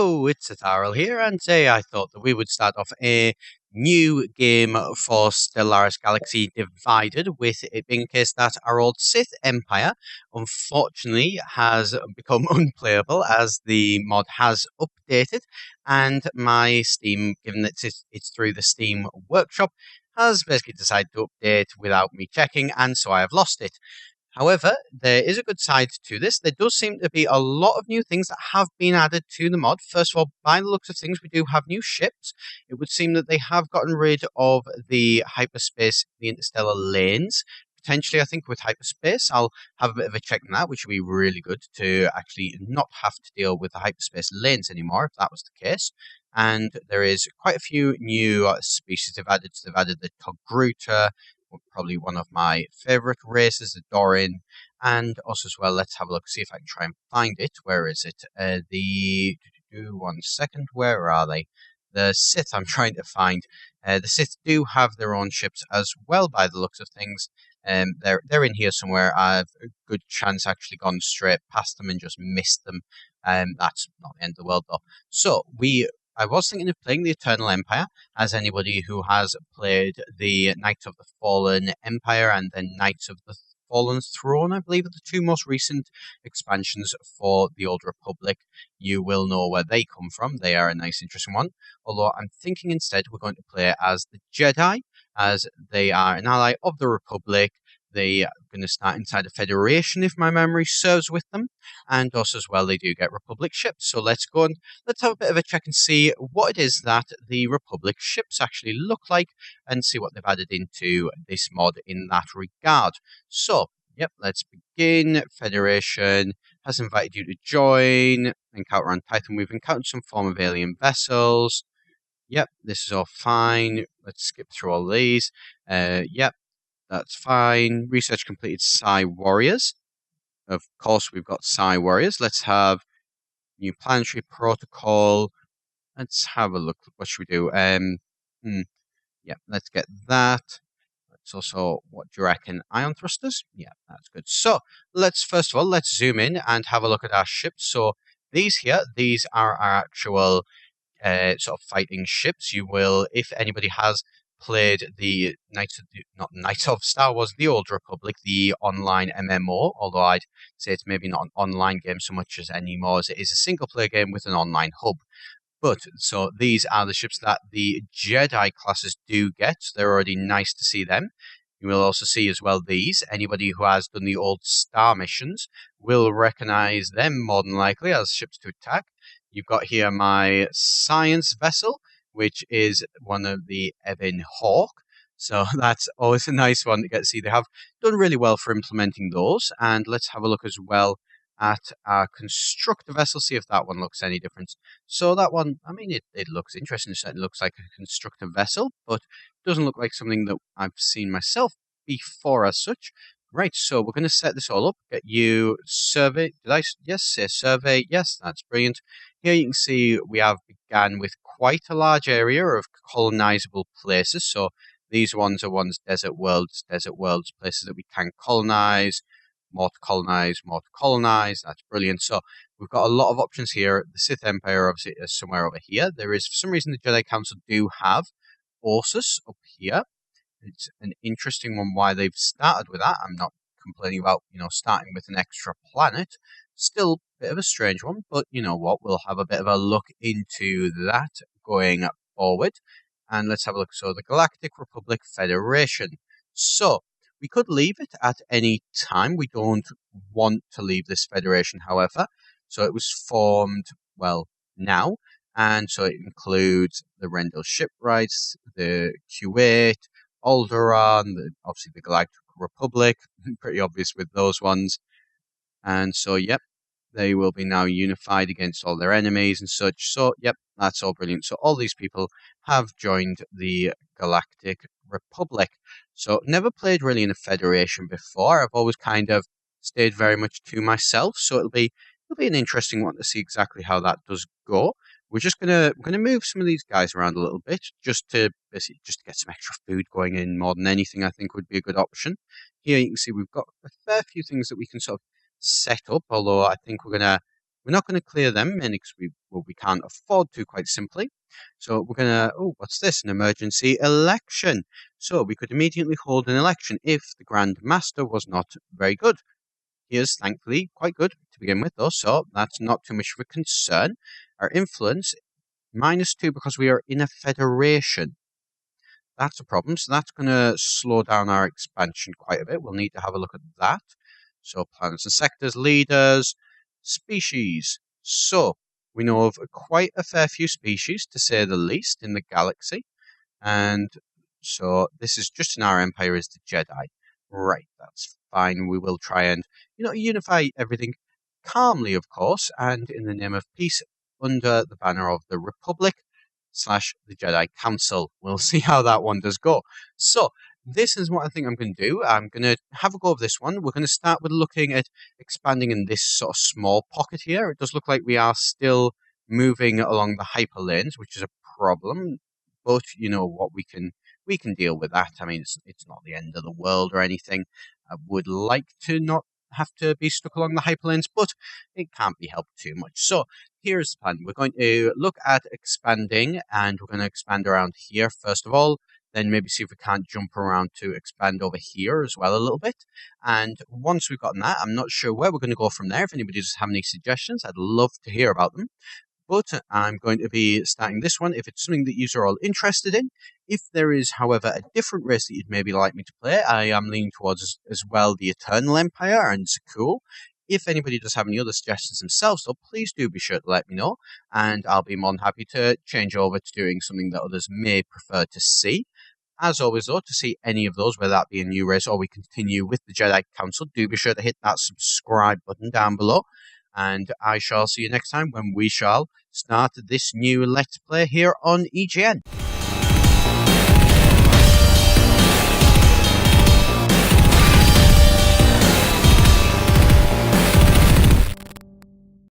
Hello, it's Etharal here, and today I thought that we would start off a new game for Stellaris Galaxy Divided, with it being the case that our old Sith Empire, unfortunately, has become unplayable as the mod has updated, and my Steam, given that it's through the Steam Workshop, has basically decided to update without me checking, and so I have lost it. However, there is a good side to this. There does seem to be a lot of new things that have been added to the mod. First of all, by the looks of things, we do have new ships. It would seem that they have gotten rid of the hyperspace, the interstellar lanes. Potentially, I think with hyperspace, I'll have a bit of a check on that, which would be really good to actually not have to deal with the hyperspace lanes anymore, if that was the case. And there is quite a few new species they've added. So they've added the Togruta, probably one of my favorite races, the Dorin, and also as well, let's have a look, see if I can try and find it. Where is it? One second, where are they? The Sith I'm trying to find. The Sith do have their own ships as well, by the looks of things. They're in here somewhere. I've a good chance actually gone straight past them and just missed them. That's not the end of the world though. So I was thinking of playing the Eternal Empire, as anybody who has played the Knights of the Fallen Empire and then Knights of the Fallen Throne, I believe, are the two most recent expansions for the Old Republic. You will know where they come from. They are a nice, interesting one. Although I'm thinking instead we're going to play as the Jedi, as they are an ally of the Republic. They are going to start inside a Federation, if my memory serves with them. And also as well, they do get Republic ships. So let's go and let's have a bit of a check and see what it is that the Republic ships actually look like and see what they've added into this mod in that regard. So, yep, let's begin. Federation has invited you to join. Encounter on Titan. We've encountered some form of alien vessels. Yep, this is all fine. Let's skip through all these. Yep. That's fine. Research completed Psi Warriors. Of course, we've got Psi Warriors. Let's have new planetary protocol. Let's have a look. What should we do? Yeah, let's get that. Let's also, what do you reckon? Ion thrusters? Yeah, that's good. So, first of all, let's zoom in and have a look at our ships. So, these are our actual sort of fighting ships. You will, if anybody has played the Knights of Star Wars, the Old Republic, the online MMO, although I'd say it's maybe not an online game so much as anymore, as it is a single-player game with an online hub. But, so these are the ships that the Jedi classes do get. They're already nice to see them. You will also see as well these. Anybody who has done the old Star missions will recognize them more than likely as ships to attack. You've got here my science vessel, which is one of the Evin Hawk. So that's always a nice one to get to see. They have done really well for implementing those. And let's have a look as well at our constructor vessel, see if that one looks any different. So that one, I mean, it looks interesting. It certainly looks like a constructor vessel, but doesn't look like something that I've seen myself before as such. Right, so we're going to set this all up, get you survey. Yes, say survey. Yes, that's brilliant. Here you can see we have began with quite a large area of colonizable places. So these ones are desert worlds, places that we can colonize, more to colonize, more to colonize. That's brilliant. So we've got a lot of options here. The Sith Empire obviously is somewhere over here. There is, for some reason, the Jedi Council do have Orsus up here. It's an interesting one why they've started with that. I'm not complaining about, starting with an extra planet. Still a bit of a strange one, but you know what? We'll have a bit of a look into that going forward. And let's have a look. So the Galactic Republic Federation. So we could leave it at any time. We don't want to leave this federation, however. So it was formed, well, now. And so it includes the Rendell Shipwrights, the Q8, Alderaan, obviously the Galactic Republic, pretty obvious with those ones. And so, yep, they will be now unified against all their enemies and such. So, yep, that's all brilliant. So all these people have joined the Galactic Republic. So never played really in a federation before. I've always kind of stayed very much to myself. So it'll be an interesting one to see exactly how that does go. We're gonna move some of these guys around a little bit just to get some extra food going in more than anything. I think would be a good option. Here you can see we've got a fair few things that we can sort of set up. Although I think we're gonna We're not going to clear them, because we can't afford to, quite simply. So we're going to, oh, what's this? An emergency election. So we could immediately hold an election if the Grand Master was not very good. He is, thankfully, quite good to begin with, though, so that's not too much of a concern. Our influence, -2 because we are in a federation. That's a problem, so that's going to slow down our expansion quite a bit. We'll need to have a look at that. So planets and sectors, leaders, species. So we know of quite a fair few species, to say the least, in the galaxy. And so this is just in our empire is the Jedi. Right, that's fine. We will try and, unify everything calmly, of course, and in the name of peace under the banner of the Republic / the Jedi Council. We'll see how that one does go. So this is what I think I'm going to do. I'm going to have a go of this one. We're going to start with looking at expanding in this sort of small pocket here. It does look like we are still moving along the hyperlanes, which is a problem. But you know what, we can deal with that. I mean, it's not the end of the world or anything. I would like to not have to be stuck along the hyperlanes, but it can't be helped too much. So here's the plan. We're going to look at expanding, and we're going to expand around here first of all, then maybe see if we can't jump around to expand over here as well a little bit. And once we've gotten that, I'm not sure where we're going to go from there. If anybody does have any suggestions, I'd love to hear about them. But I'm going to be starting this one if it's something that you are all interested in. If there is, however, a different race that you'd maybe like me to play, I am leaning towards as well the Eternal Empire and Zakul. If anybody does have any other suggestions themselves, though, please do be sure to let me know, and I'll be more than happy to change over to doing something that others may prefer to see. As always, though, to see any of those, whether that be a new race or we continue with the Jedi Council, do be sure to hit that subscribe button down below. And I shall see you next time when we shall start this new Let's Play here on EGN.